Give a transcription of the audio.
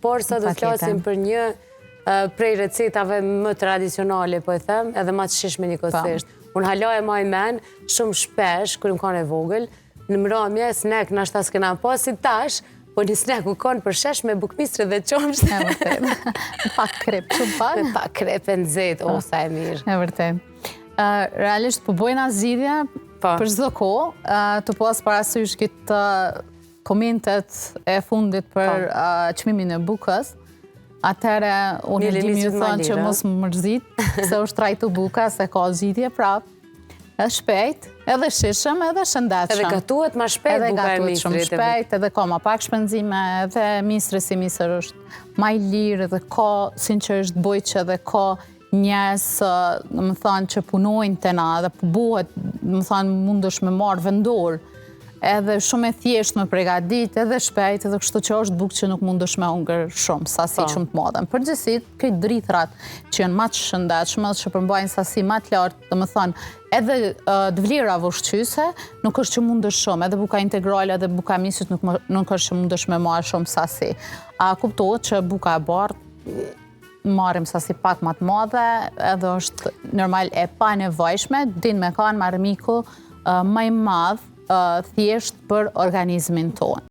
por sa do të flasim për një prej recetave më tradicionale, po e them, edhe më të shishme njëkohësisht. Unë hala e maj men shumë shpesh, kërë më kanë e vogël, në mramje, snack në ashta s'kena pasi tash, po një snack u kanë për shesh me bukmistre dhe qomsh. E vërtet. Pak krep, shumë pak. Me pak krep e nëzit, o, sa e mirë. E vërtet. Realisht, po bojna zgjidhje për çdo kohë, të pas parasysh këtë komentet e fundit për çmimin e bukës. Atëherë, unë e di ju thonë që mos më mërzit, se është trajtu buka, se ka zgjidhje prapë. Edhe shpejt, edhe shishëm, edhe shëndetshëm. Edhe gatuhet ma shpejt buka e misrit. Edhe gatuhet shumë shpejt, edhe ka ma pak shpenzime, edhe misri si misër është ma i lirë, edhe ka sinqerisht bojqë, edhe ka njerëz, më thonë, që punojnë të na, edhe buhet, më thonë, mundesh me marrë vendor, edhe shumë e thjesht me pregadit, edhe shpejt, edhe kështu që është bukë që nuk mundesh me hungër shumë, sasi shumë të madhe. Përgjithësisht, këtë drithrat që janë ma të shëndetshme, që përmbajnë sasi ma të lartë, dhe më thonë, edhe vlera ushqyese, nuk është që mundesh shumë, edhe buka integrale, edhe buka misit nuk është që mundesh me marrë shumë sasi. A kuptohet që buka e bardhë, marrim sasi pak ma të madhe, edhe është normal e pa nevojshme, din me kanë marmiku më i madh thjesht për organizmin tonë.